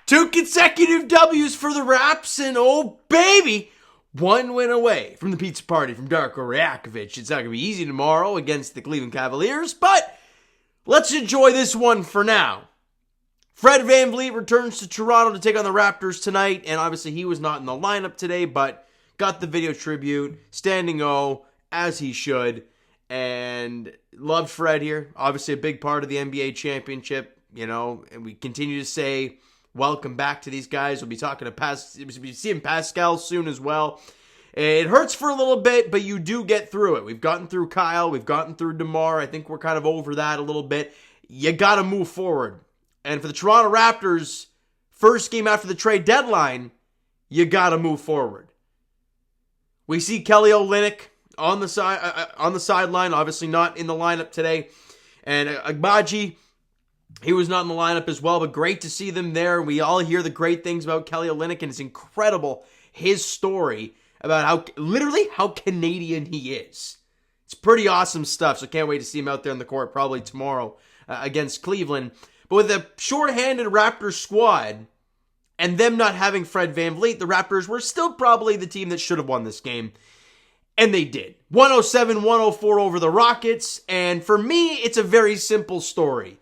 2 consecutive W's for the Raps, and oh baby, 1 win away from the pizza party from Darko Rajakovic. It's not going to be easy tomorrow against the Cleveland Cavaliers, but let's enjoy this one for now. Fred VanVleet returns to Toronto to take on the Raptors tonight, and obviously he was not in the lineup today, but got the video tribute, standing O, as he should, and loved Fred here. Obviously a big part of the NBA championship, and we continue to say welcome back to these guys. We'll be talking to seeing Pascal soon as well. It hurts for a little bit, but you do get through it. We've gotten through Kyle. We've gotten through DeMar. I think we're kind of over that a little bit. You got to move forward. And for the Toronto Raptors, first game after the trade deadline, you got to move forward. We see Kelly Olynyk on the sideline, obviously not in the lineup today. And Agbaji, he was not in the lineup as well, but great to see them there. We all hear the great things about Kelly Olynyk, and it's incredible, his story about how Canadian he is. It's pretty awesome stuff, so can't wait to see him out there on the court probably tomorrow against Cleveland. But with a short-handed Raptors squad and them not having Fred VanVleet, the Raptors were still probably the team that should have won this game. And they did. 107-104 over the Rockets, and for me, it's a very simple story.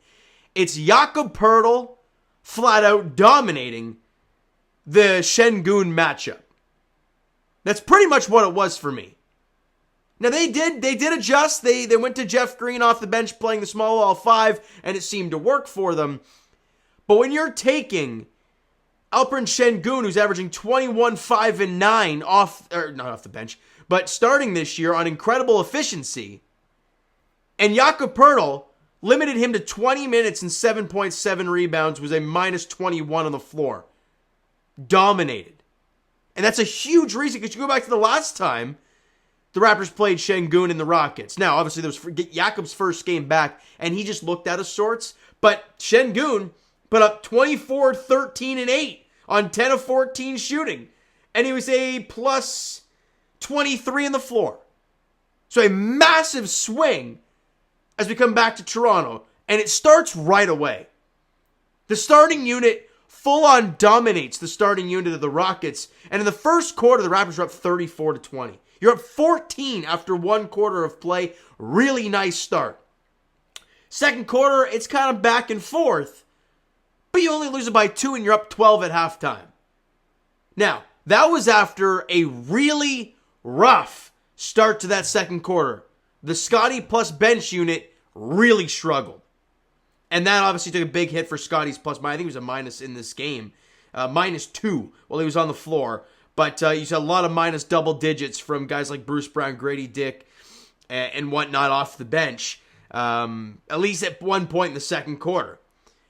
It's Jakob Poeltl flat out dominating the Şengün matchup. That's pretty much what it was for me. Now they did adjust. They went to Jeff Green off the bench playing the small ball 5, and it seemed to work for them. But when you're taking Alperen Şengün, who's averaging 21, 5, and 9 not off the bench, but starting this year on incredible efficiency, and Jakob Poeltl limited him to 20 minutes and 7.7 rebounds, was a minus 21 on the floor. Dominated. And that's a huge reason, because you go back to the last time the Raptors played Şengün in the Rockets. Now, obviously, there was Jakob's first game back, and he just looked out of sorts. But Şengün put up 24, 13, and 8 on 10 of 14 shooting. And he was a plus 23 on the floor. So a massive swing as we come back to Toronto, and it starts right away. The starting unit full-on dominates the starting unit of the Rockets, and in the first quarter, the Raptors are up 34-20. You're up 14 after 1 quarter of play. Really nice start. Second quarter, it's kind of back and forth, but you only lose it by 2, and you're up 12 at halftime. Now, that was after a really rough start to that second quarter. The Scottie plus bench unit really struggled. And that obviously took a big hit for Scottie's plus, I think it was a minus in this game. -2 while he was on the floor. But you saw a lot of minus double digits from guys like Bruce Brown, Grady Dick, and whatnot off the bench. At least at one point in the second quarter.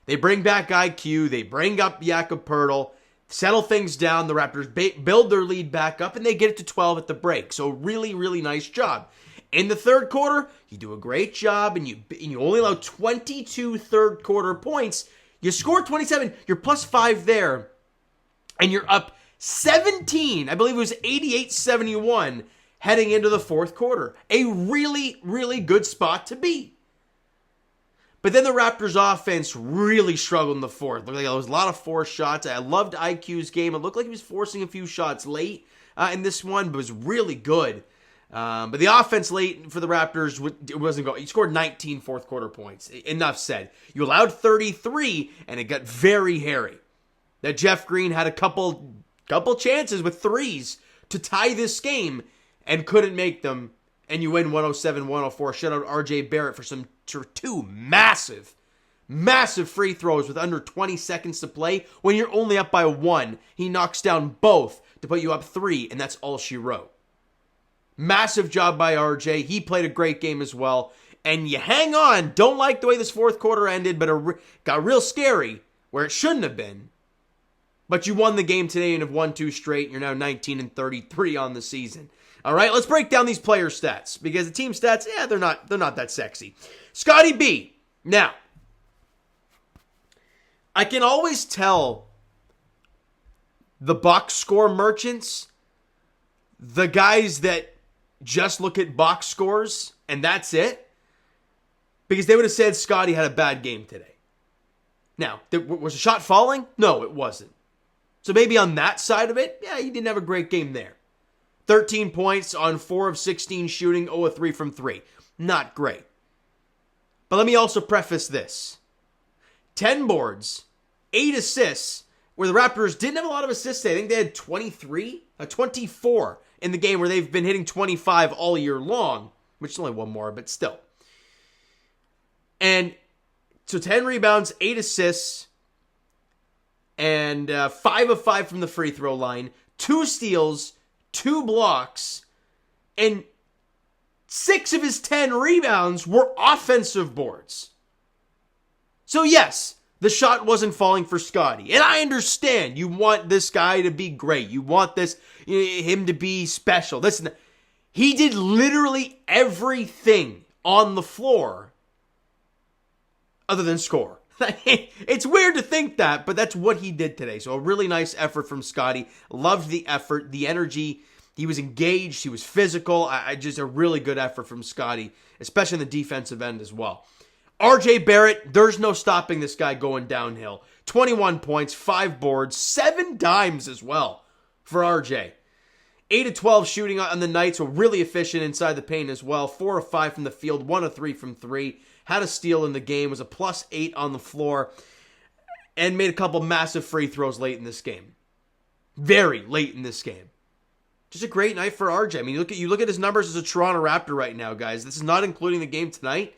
They bring back IQ. They bring up Jakob Poeltl. Settle things down. The Raptors build their lead back up, and they get it to 12 at the break. So really, really nice job. In the third quarter, you do a great job, and you only allow 22 third quarter points. You score 27. You're plus 5 there, and you're up 17. I believe it was 88-71 heading into the fourth quarter. A really, really good spot to be. But then the Raptors offense really struggled in the fourth. Looked like there was a lot of forced shots. I loved IQ's game. It looked like he was forcing a few shots late in this one, but was really good. But the offense late for the Raptors, it wasn't going. He scored 19 fourth quarter points. Enough said. You allowed 33, and it got very hairy. That Jeff Green had a couple chances with threes to tie this game and couldn't make them. And you win 107-104. Shut out R.J. Barrett for two massive free throws with under 20 seconds to play. When you're only up by 1, he knocks down both to put you up 3, and that's all she wrote. Massive job by RJ. He played a great game as well. And you hang on. Don't like the way this fourth quarter ended, but it got real scary where it shouldn't have been. But you won the game today and have won 2 straight. You're now 19-33 on the season. All right, let's break down these player stats because the team stats, they're not that sexy. Scottie B. Now, I can always tell the box score merchants, the guys that just look at box scores and that's it, because they would have said Scottie had a bad game today. Now, was the shot falling? No, it wasn't. So maybe on that side of it, yeah, he didn't have a great game there. 13 points on 4 of 16 shooting, 0 of 3 from 3. Not great. But let me also preface this. 10 boards, 8 assists, where the Raptors didn't have a lot of assists today. I think they had 24 in the game where they've been hitting 25 all year long, which is only one more, but still. And so 10 rebounds, 8 assists, and 5 of 5 from the free throw line, 2 steals, 2 blocks, and 6 of his 10 rebounds were offensive boards. So yes, the shot wasn't falling for Scottie. And I understand you want this guy to be great. You want him to be special. Listen, he did literally everything on the floor other than score. It's weird to think that, but that's what he did today. So a really nice effort from Scottie. Loved the effort, the energy. He was engaged. He was physical. Just a really good effort from Scottie, especially in the defensive end as well. RJ Barrett, there's no stopping this guy going downhill. 21 points, 5 boards, 7 dimes as well for RJ. 8 of 12 shooting on the night, so really efficient inside the paint as well. 4 of 5 from the field, 1 of 3 from 3. Had a steal in the game, was a +8 on the floor, and made a couple massive free throws late in this game. Very late in this game. Just a great night for RJ. I mean, you look at his numbers as a Toronto Raptor right now, guys. This is not including the game tonight.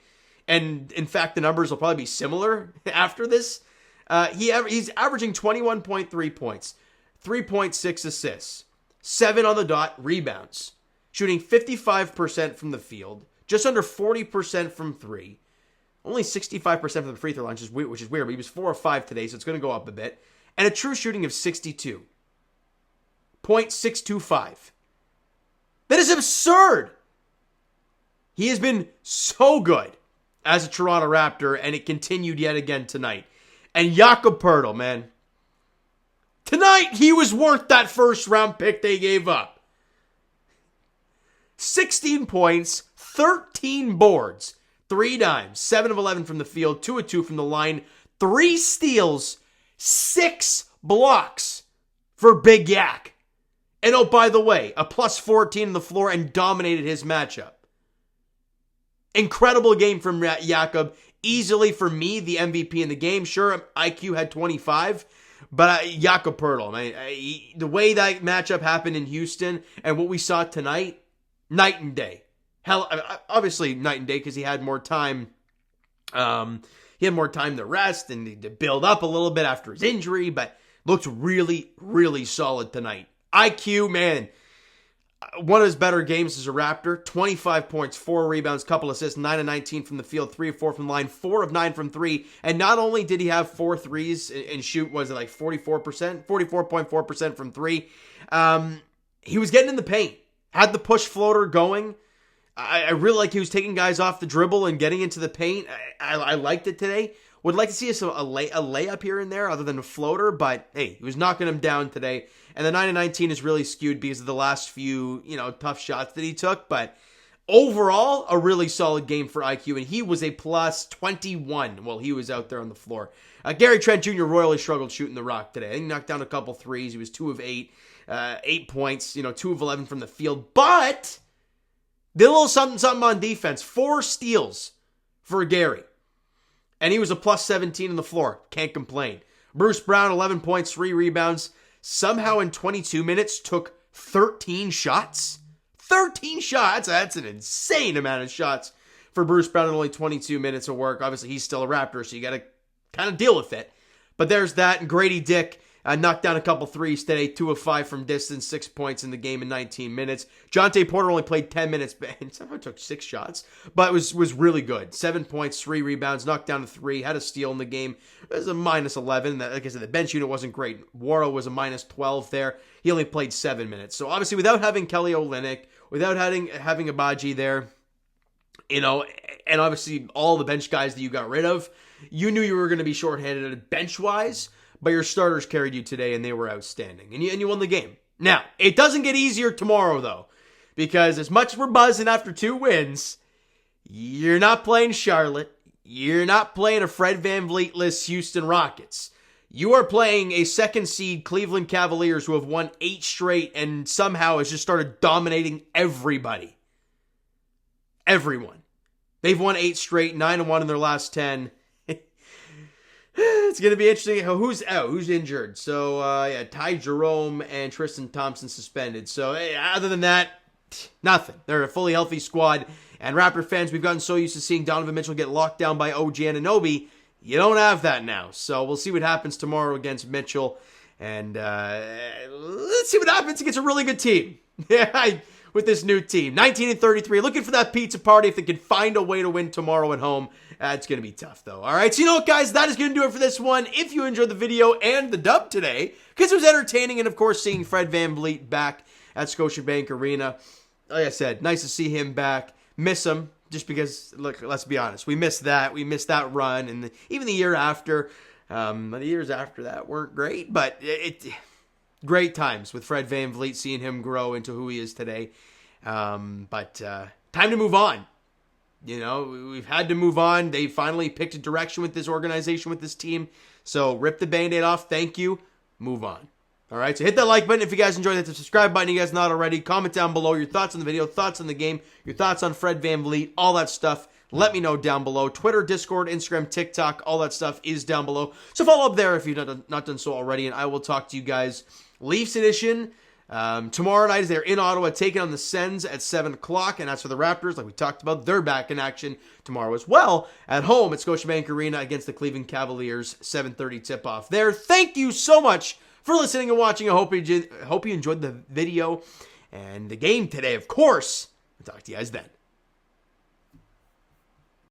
And in fact, the numbers will probably be similar after this. He's averaging 21.3 points, 3.6 assists, 7 on the dot rebounds, shooting 55% from the field, just under 40% from 3, only 65% from the free throw line, which is weird. But he was 4 of 5 today, so it's going to go up a bit, and a true shooting of 62.625. That is absurd. He has been so good as a Toronto Raptor, and it continued yet again tonight. And Jakob Poeltl, man. Tonight, he was worth that first-round pick they gave up. 16 points, 13 boards, 3 dimes, 7 of 11 from the field, 2 of 2 from the line, 3 steals, 6 blocks for Big Yak. And oh, by the way, a +14 on the floor and dominated his matchup. Incredible game from Jakob. Easily, for me, the MVP in the game. Sure, IQ had 25, but Jakob Poeltl, man, the way that matchup happened in Houston and what we saw tonight, night and day. Hell, obviously night and day because he had more time. He had more time to rest and to build up a little bit after his injury, but looked really, really solid tonight. IQ, man, one of his better games as a Raptor. 25 points, 4 rebounds, couple assists, 9 of 19 from the field, 3 of 4 from the line, 4 of 9 from 3. And not only did he have 4 threes and shoot, was it like 44%? 44.4% from 3. He was getting in the paint. Had the push floater going. I really like he was taking guys off the dribble and getting into the paint. I liked it today. Would like to see a layup here and there other than a floater, but hey, he was knocking them down today. And the 9 of 19 is really skewed because of the last few, tough shots that he took. But overall, a really solid game for IQ, and he was a +21 while he was out there on the floor. Gary Trent Jr. royally struggled shooting the rock today. I think he knocked down a couple threes. He was 2 of 8, 8 points, 2 of 11 from the field. But did a little something on defense. 4 steals for Gary. And he was a +17 on the floor. Can't complain. Bruce Brown, 11 points, 3 rebounds. Somehow in 22 minutes took 13 shots. 13 shots. That's an insane amount of shots for Bruce Brown in only 22 minutes of work. Obviously, he's still a Raptor, so you got to kind of deal with it. But there's that. And Grady Dick knocked down a couple threes today. 2 of 5 from distance, 6 points in the game in 19 minutes. Jonte Porter only played 10 minutes, and somehow took 6 shots. But it was really good. 7 points, 3 rebounds, knocked down a 3, had a steal in the game. It was a -11. Like I said, the bench unit wasn't great. Warren was a -12 there. He only played 7 minutes. So obviously, without having Kelly Olynyk, without having Abaji there, and obviously all the bench guys that you got rid of, you knew you were going to be shorthanded bench-wise, but your starters carried you today, and they were outstanding. And you won the game. Now, it doesn't get easier tomorrow, though, because as much as we're buzzing after 2 wins, you're not playing Charlotte. you're not playing a Fred VanVleet-less Houston Rockets. You are playing a second seed Cleveland Cavaliers who have won 8 straight and somehow has just started dominating everybody. Everyone. They've won 8 straight, 9-1 in their last 10. It's going to be interesting. Who's out? Who's injured? So, Ty Jerome and Tristan Thompson suspended. So, other than that, nothing. They're a fully healthy squad. And Raptor fans, we've gotten so used to seeing Donovan Mitchell get locked down by OG Anunoby. You don't have that now. So, we'll see what happens tomorrow against Mitchell. And let's see what happens against a really good team. With this new team. 19-33. Looking for that pizza party if they can find a way to win tomorrow at home. It's going to be tough, though. All right, so you know what, guys? That is going to do it for this one. If you enjoyed the video and the dub today, because it was entertaining, and, of course, seeing Fred VanVleet back at Scotiabank Arena. Like I said, nice to see him back. Miss him, just because, look, let's be honest. We missed that. We missed that run. And even the year after, the years after that weren't great. But great times with Fred VanVleet, seeing him grow into who he is today. But time to move on. You know, we've had to move on. They finally picked a direction with this organization, with this team. So rip the Band-Aid off. Thank you. Move on. All right, so hit that like button if you guys enjoyed. Hit the subscribe button if you guys not already. Comment down below your thoughts on the video, thoughts on the game, your thoughts on Fred VanVleet, all that stuff. Let me know down below. Twitter, Discord, Instagram, TikTok, all that stuff is down below. So follow up there if you've not done so already, and I will talk to you guys Leafs edition tomorrow night as they're in Ottawa taking on the Sens at 7 o'clock. And as for the Raptors, like we talked about, they're back in action tomorrow as well at home at Scotiabank Arena against the Cleveland Cavaliers. 7:30 tip-off there. Thank you so much for listening and watching. I hope you enjoyed the video and the game today, of course. I'll talk to you guys then.